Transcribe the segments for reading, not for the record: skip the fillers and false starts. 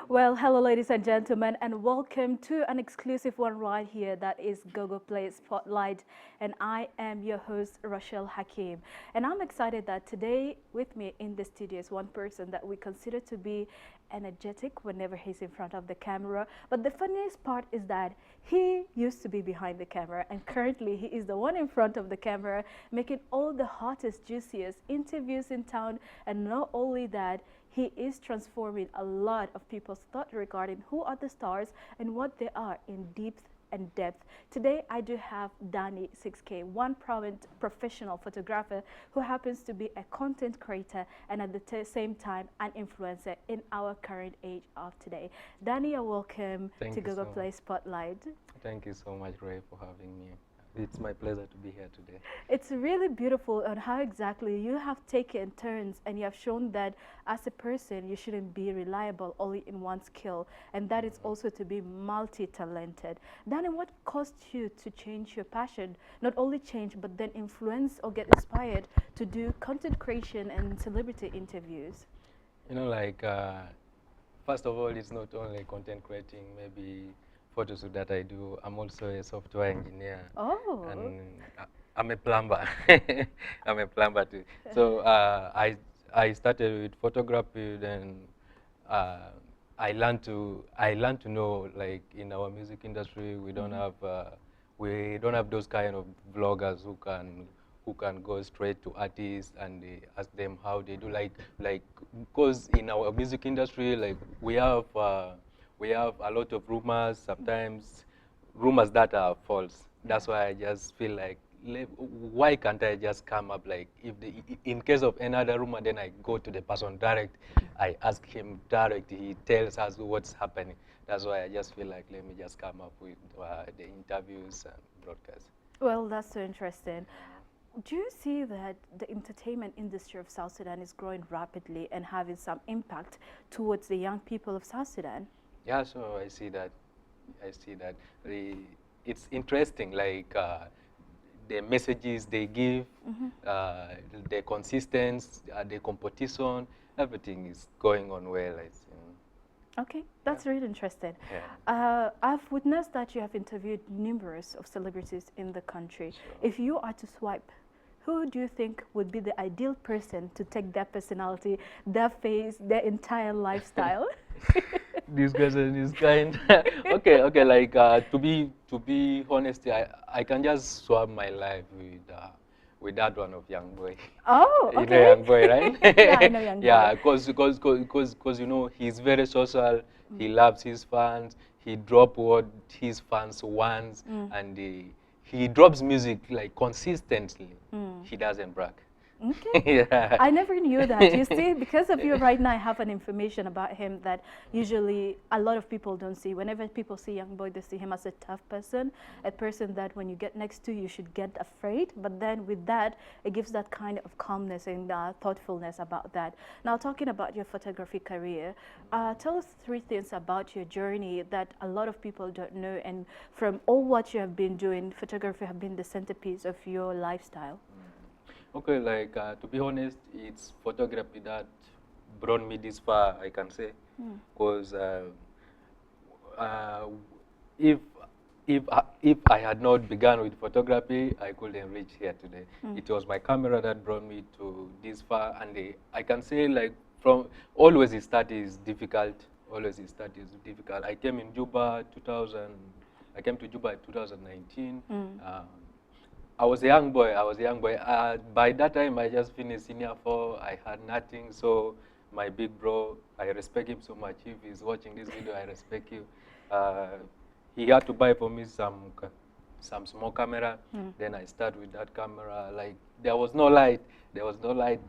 Well, hello, ladies and gentlemen, and welcome to an exclusive one right here that is Google Play Spotlight. And I am your host, Rochelle Hakim. And I'm excited that today, with me in the studio, is one person that we consider to be energetic whenever he's in front of the camera. But the funniest part is that he used to be behind the camera, and currently he is the one in front of the camera, making all the hottest, juiciest interviews in town. And not only that, he is transforming a lot of people's thought regarding who are the stars and what they are in depth and depth. Today, I do have Danny 6K, one prominent professional photographer who happens to be a content creator and at the same time an influencer in our current age of today. Danny, you're welcome Thank to you Google so Play much. Spotlight. Thank you so much, Ray, for having me. It's my pleasure to be here today. It's really beautiful on how exactly you have taken turns and you have shown that as a person you shouldn't be reliable only in one skill, and that is also to be multi-talented. Danny, what caused you to change your passion? Not only change but then influence or get inspired to do content creation and celebrity interviews? You know, first of all, it's not only content creating, maybe photos that I do. I'm also a software engineer, Oh. and I'm a plumber. I'm a plumber too. So I started with photography, then uh, I learned to know, like, in our music industry we don't have those kind of vloggers who can go straight to artists and they ask them how they do, like because in our music industry, like, we have a lot of rumors, sometimes rumors that are false. That's why I just feel like, why can't I just come up, like, if in case of another rumor, then I go to the person direct, I ask him direct, he tells us what's happening. That's why I just feel like, let me just come up with the interviews and broadcasts. Well, that's so interesting. Do you see that the entertainment industry of South Sudan is growing rapidly and having some impact towards the young people of South Sudan? Yeah, so I see that. I see that. The, it's interesting, like, the messages they give, uh, the consistency, the competition, everything is going on well, I think. Okay, Yeah. that's really interesting. Yeah. I've witnessed that you have interviewed numerous of celebrities in the country. Sure. If you are to swipe, who do you think would be the ideal person to take their personality, their face, their entire lifestyle? This question is kind. Okay. Like, to be honest, I can just swap my life with that one of Young Boy. Oh, You know okay. Young Boy, right? Yeah, I know Young Boy. Yeah, because he's very social. He loves his fans. He drop what his fans want, and he drops music like consistently. He doesn't brag. Okay. Yeah. I never knew that. You see, because of you right now, I have an information about him that usually a lot of people don't see. Whenever people see Young Boy, they see him as a tough person, a person that when you get next to, you should get afraid. But then with that, it gives that kind of calmness and thoughtfulness about that. Now, talking about your photography career, tell us three things about your journey that a lot of people don't know. And from all what you have been doing, photography have been the centerpiece of your lifestyle. Okay, like, to be honest, it's photography that brought me this far, I can say, because uh, if if I had not begun with photography, I couldn't reach here today. It was my camera that brought me to this far, and I can say, like, from always it started is difficult. Always it started is difficult. I came in Juba 2000. I came to Juba in 2019. I was a young boy. I was a young boy. By that time, I just finished senior four. I had nothing. So my big bro, I respect him so much. If he's watching this video, I respect you. Uh, he had to buy for me some small camera. Then I started with that camera. Like, there was no light. There was no light.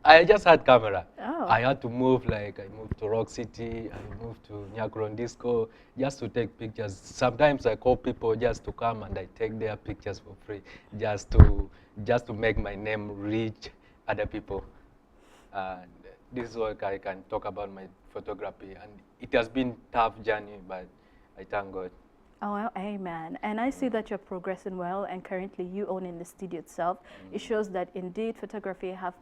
I just had camera. Oh. I had to move. Like, I moved to Rock City. I moved to Nyakron Disco just to take pictures. Sometimes I call people just to come and I take their pictures for free, just to make my name reach other people. And this is what I can talk about my photography. And it has been tough journey, but I thank God. Oh, well, amen. And I see that you're progressing well, and currently you own in the studio itself. It shows that indeed photography have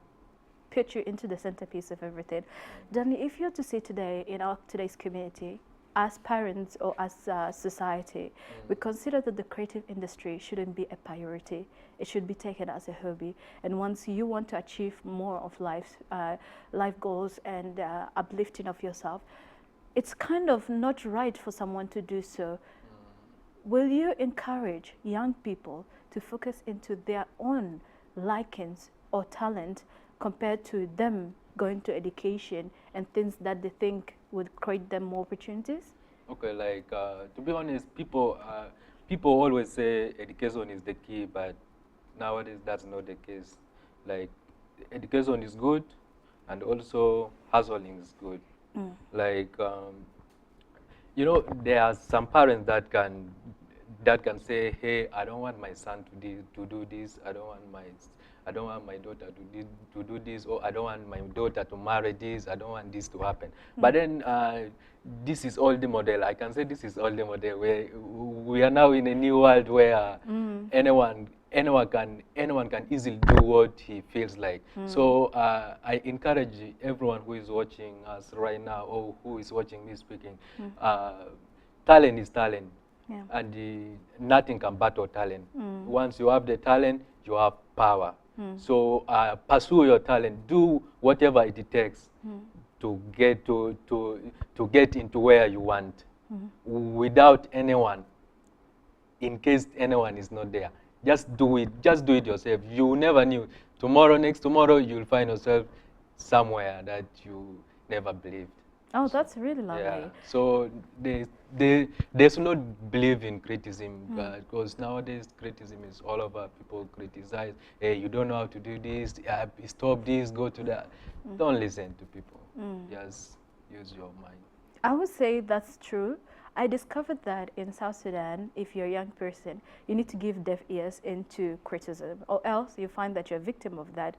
put you into the centerpiece of everything. Danny, if you're to say today in our today's community, as parents or as society, we consider that the creative industry shouldn't be a priority. It should be taken as a hobby. And once you want to achieve more of life goals and uplifting of yourself, it's kind of not right for someone to do so. Will you encourage young people to focus into their own likings or talent compared to them going to education and things that they think would create them more opportunities? Okay, like to be honest, people always say education is the key, but nowadays that's not the case. Like education is good, and also hustling is good. Like there are some parents that can say, hey, I don't want my son to do this. I don't want my daughter to do this, or I don't want my daughter to marry this. I don't want this to happen. But then this is all the model. I can say this is all the model where we are now in a new world where anyone can easily do what he feels like. So I encourage everyone who is watching us right now or who is watching me speaking. Talent is talent. Yeah. And nothing can battle talent. Once you have the talent, you have power. So pursue your talent. Do whatever it takes to get into where you want, without anyone. In case anyone is not there, just do it. Just do it yourself. You never knew. Tomorrow, next tomorrow, you'll find yourself somewhere that you never believed. Oh, that's really lovely. Yeah. So they should not believe in criticism, because nowadays criticism is all over. People criticize. Hey, you don't know how to do this. Stop this. Go to that. Don't listen to people. Just use your mind. I would say that's true. I discovered that in South Sudan, if you're a young person, you need to give deaf ears into criticism, or else you find that you're a victim of that.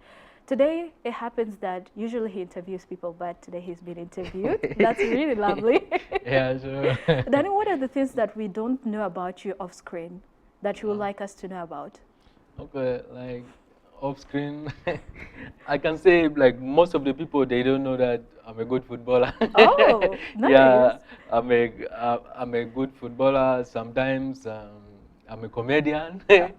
Today, it happens that usually he interviews people, but today he's been interviewed. That's really lovely. Yeah, sure. Danny, what are the things that we don't know about you off screen that you would like us to know about? Okay, like off screen, I can say like most of the people, they don't know that I'm a good footballer. Oh, nice. Yeah, I'm a good footballer. Sometimes I'm a comedian. Okay.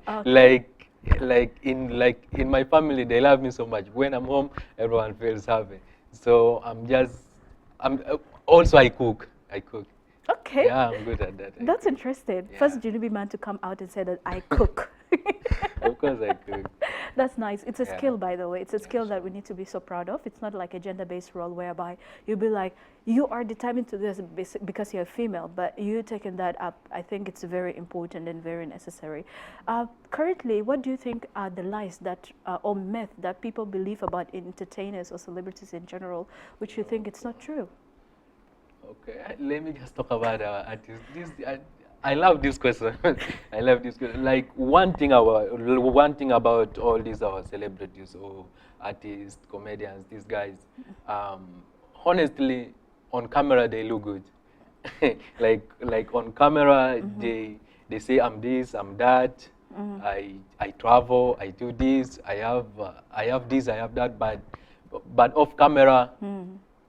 like in my family, they love me so much. When I'm home, everyone feels happy. So I'm also I cook. Okay. Yeah, I'm good at that. That's interesting. Yeah. First Junubi man to come out and say that I cook. Of course I cook. That's nice. It's a Yeah. skill, by the way. It's a skill that we need to be so proud of. It's not like a gender-based role whereby you'll be like, you are determined to do this because you're female, but you taking that up, I think it's very important and very necessary. Currently, what do you think are the lies that, or myth that people believe about entertainers or celebrities in general, which you think it's not true? Okay, let me just talk about our artists. I love this question. I love this question. Like one thing about all these our celebrities or artists, comedians, these guys. Honestly, on camera they look good. like on camera they say I'm this, I'm that. I travel, I do this, I have this, I have that. But off camera.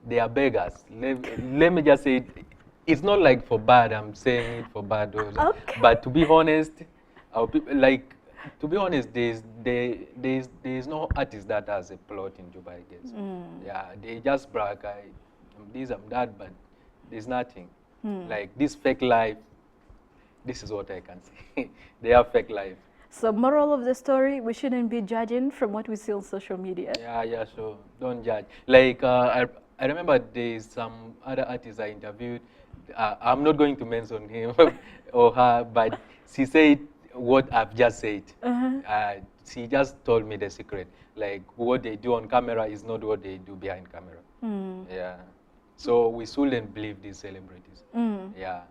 They are beggars. Let me just say, it's not like for bad. I'm saying it for bad. Okay. But to be honest, our people, like to be honest, there's no artist that has a plot in Juba, I guess. Yeah, they just brag. I'm this, I'm that, but there's nothing. Like this fake life. This is what I can say. They have fake life. So moral of the story, we shouldn't be judging from what we see on social media. Yeah, sure. Don't judge. Like I remember there's some other artist I interviewed. I'm not going to mention him or her, but she said what I've just said. She just told me the secret. Like what they do on camera is not what they do behind camera. Yeah. So we shouldn't believe these celebrities. Yeah.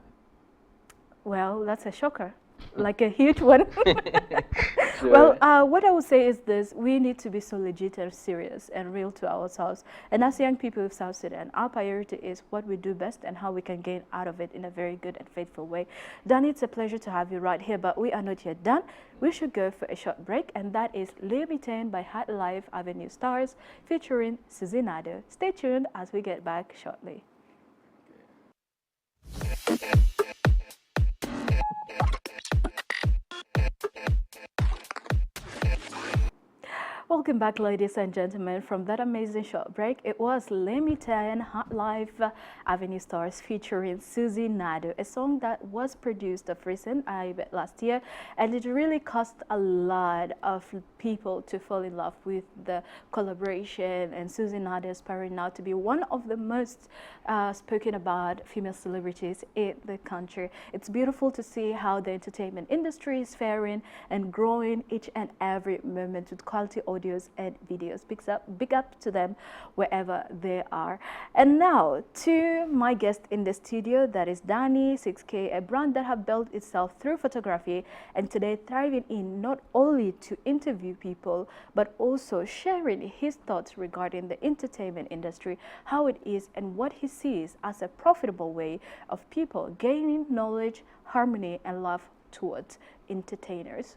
Well, that's a shocker. Like a huge one. Well, what I would say is this: we need to be so legit and serious and real to ourselves. And as young people of South Sudan, our priority is what we do best and how we can gain out of it in a very good and faithful way. Danny, it's a pleasure to have you right here, but we are not yet done. We should go for a short break, and that is Limited by Hot Life Avenue Stars featuring Suzinado. Stay tuned as we get back shortly. Welcome back, ladies and gentlemen, from that amazing short break. It was Limited Hot Life Avenue Stars featuring Susie Nado, a song that was produced of recent, I bet last year, and it really caused a lot of people to fall in love with the collaboration, and Susie Nado aspiring now to be one of the most spoken about female celebrities in the country. It's beautiful to see how the entertainment industry is faring and growing each and every moment with quality audios and videos. Big up to them wherever they are. And now to my guest in the studio, that is Danny 6K, a brand that have built itself through photography and today thriving in not only to interview people but also sharing his thoughts regarding the entertainment industry, how it is and what he sees as a profitable way of people gaining knowledge, harmony and love towards entertainers.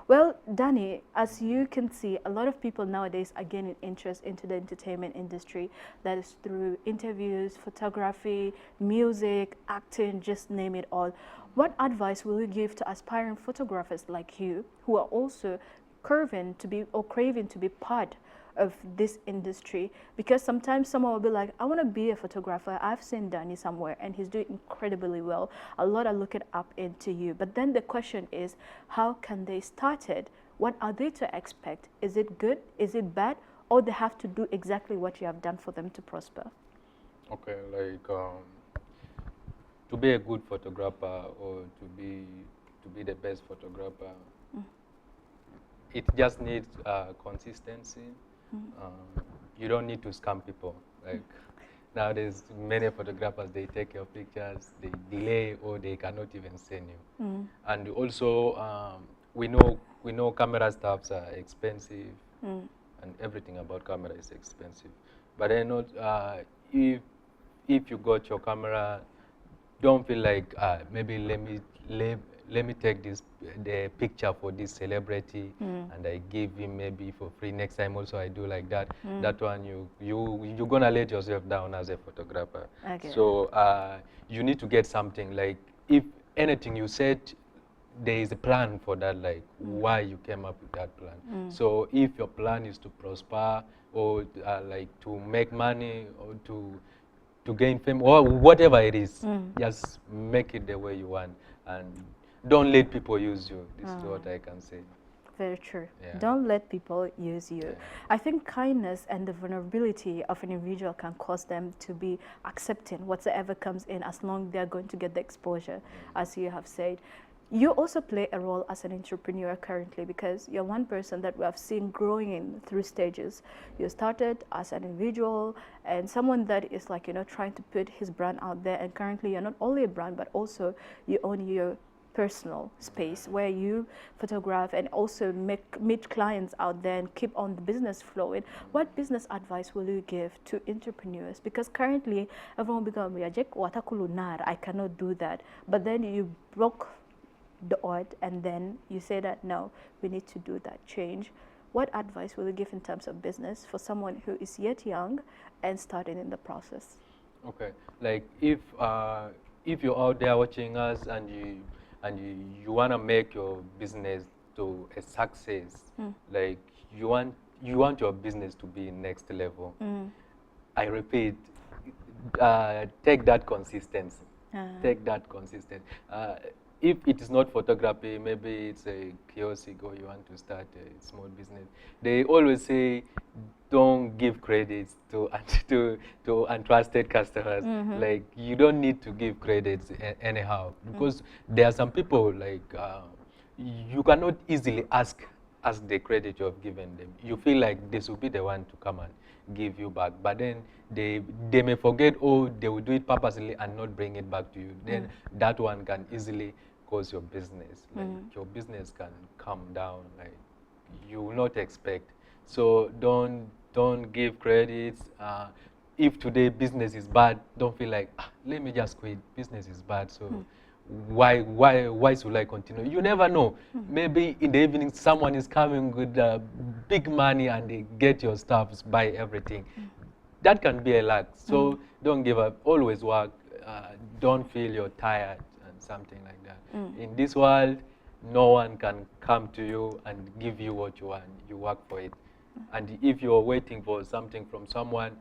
Well, Danny, as you can see, a lot of people nowadays are gaining interest into the entertainment industry. That is through interviews, photography, music, acting, just name it all. What advice will you give to aspiring photographers like you who are also craving to be part of this industry? Because sometimes someone will be like, I want to be a photographer. I've seen Danny somewhere and he's doing incredibly well. A lot are looking up into you. But then the question is, how can they start it? What are they to expect? Is it good? Is it bad? Or they have to do exactly what you have done for them to prosper? Okay, like to be a good photographer or to be the best photographer, it just needs consistency. You don't need to scam people. Like nowadays, many photographers, they take your pictures, they delay, or they cannot even send you. And also, we know camera stuffs are expensive, and everything about camera is expensive. But then, if you got your camera, don't feel like maybe let me take the picture for this celebrity and I give him maybe for free. Next time also I do like that. That one you're gonna let yourself down as a photographer. Okay. So you need to get something, like if anything you said, there is a plan for that, like why you came up with that plan. So if your plan is to prosper or like to make money or to gain fame or whatever it is, just make it the way you want and don't let people use you. This is what I can say. Very true. Yeah. Don't let people use you. Yeah. I think kindness and the vulnerability of an individual can cause them to be accepting whatsoever comes in as long as they're going to get the exposure, as you have said. You also play a role as an entrepreneur currently because you're one person that we have seen growing in through stages. You started as an individual and someone that is like, trying to put his brand out there, and currently you're not only a brand but also you own your personal space where you photograph and also meet clients out there and keep on the business flowing. What business advice will you give to entrepreneurs? Because currently everyone becomes, I cannot do that. But then you broke the odd and then you say that no, we need to do that change. What advice will you give in terms of business for someone who is yet young and starting in the process? Okay, like if you're out there watching us and you want to make your business to a success, like you want your business to be next level. I repeat, take that consistency. Take that consistency. If it is not photography, maybe it's a kiosk or you want to start a small business. They always say, don't give credits to untrusted customers. Like you don't need to give credits anyhow, because there are some people like you cannot easily ask the credit you have given them. You feel like this will be the one to come and give you back, but then they may forget, or they will do it purposely and not bring it back to you. Then that one can easily cause your business, like your business can come down, like you will not expect. So don't give credits. If today business is bad, don't feel like, let me just quit. Business is bad, so why should I continue? You never know. Maybe in the evening someone is coming with big money and they get your stuff, buy everything. That can be a luck. So don't give up. Always work. Don't feel you're tired and something like that. In this world, no one can come to you and give you what you want. You work for it. And if you're waiting for something from someone,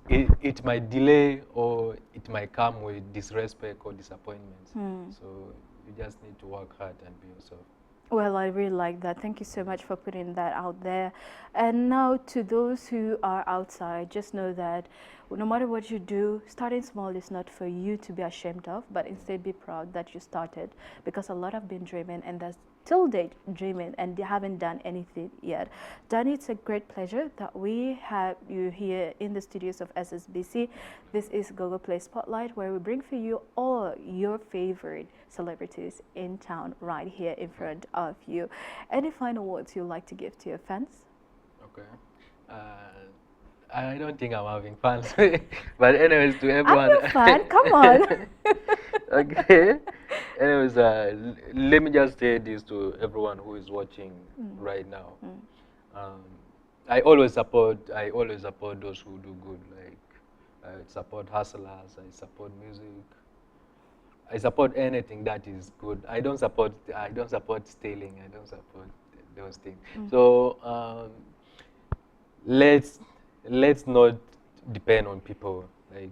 it might delay, or it might come with disrespect or disappointments. So you just need to work hard and be yourself. Well, I really like that. Thank you so much for putting that out there. And now to those who are outside, just know that no matter what you do, starting small is not for you to be ashamed of, but instead be proud that you started, because a lot have been dreaming and they're till date dreaming and they haven't done anything yet. Danny, it's a great pleasure that we have you here in the studios of SSBC. This is Google Play Spotlight, where we bring for you all your favorite celebrities in town right here in front of you. Any final words you'd like to give to your fans? Okay. I don't think I'm having fun. But anyways, to everyone. I'm your fan, come on. Okay. Anyways, let me just say this to everyone who is watching right now. I always support those who do good. Like, I support hustlers. I support music. I support anything that is good. I don't support stealing. I don't support those things. So let's not depend on people. Like,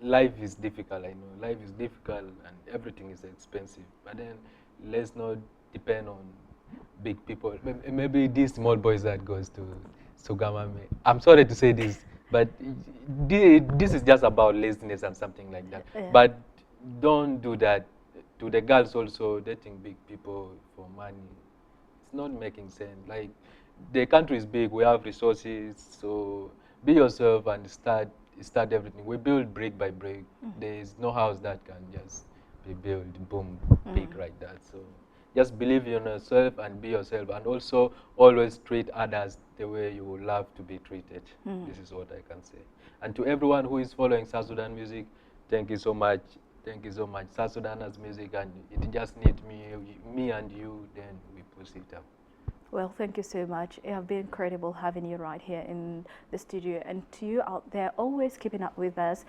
life is difficult. I know life is difficult and everything is expensive. But then let's not depend on big people. Maybe these small boys that goes to Sugamame. I'm sorry to say this, but this is just about laziness and something like that. Yeah. But don't do that. To the girls also, dating big people for money, it's not making sense. Like, the country is big, we have resources, so be yourself and start everything. We build brick by brick. There is no house that can just be built, boom, big like that. So just believe in yourself and be yourself, and also always treat others the way you would love to be treated. This is what I can say. And to everyone who is following South Sudan music, thank you so much. Thank you so much. South Sudan has music, and it just needs me and you, then we push it up. Well, thank you so much. It has been incredible having you right here in the studio. And to you out there, always keeping up with us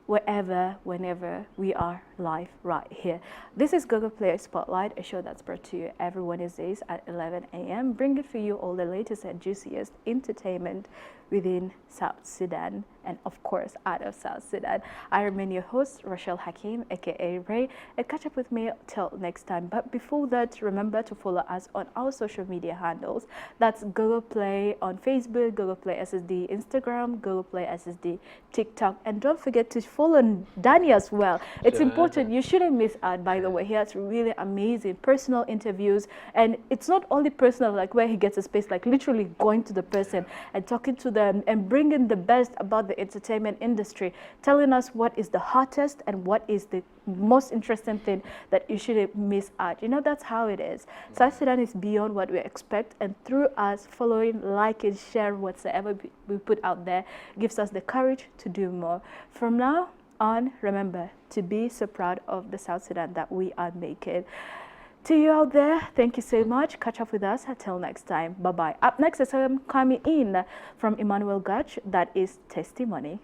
wherever, whenever we are live right here. This is Google Play Spotlight, a show that's brought to you every Wednesdays at 11 a.m. Bringing for you all the latest and juiciest entertainment within South Sudan and, of course, out of South Sudan. I remain your host, Rochelle Hakim, aka Ray, and catch up with me till next time. But before that, remember to follow us on our social media handles. That's Google Play on Facebook, Google Play SSD Instagram, Google Play SSD TikTok, and don't forget to follow Danny as well. It's important. You shouldn't miss out, by the way. He has really amazing personal interviews, and it's not only personal, like where he gets a space, like literally going to the person and talking to them and bringing the best about the entertainment industry, telling us what is the hottest and what is the most interesting thing that you shouldn't miss out. You know, that's how it is. South Sudan is beyond what we expect, and through us following, liking, share whatsoever we put out there gives us the courage to do more. From now on, remember to be so proud of the South Sudan that we are making. To you out there, thank you so much. Catch up with us until next time. Bye-bye. Up next is coming in from Emmanuel Gutch. That is Testimony.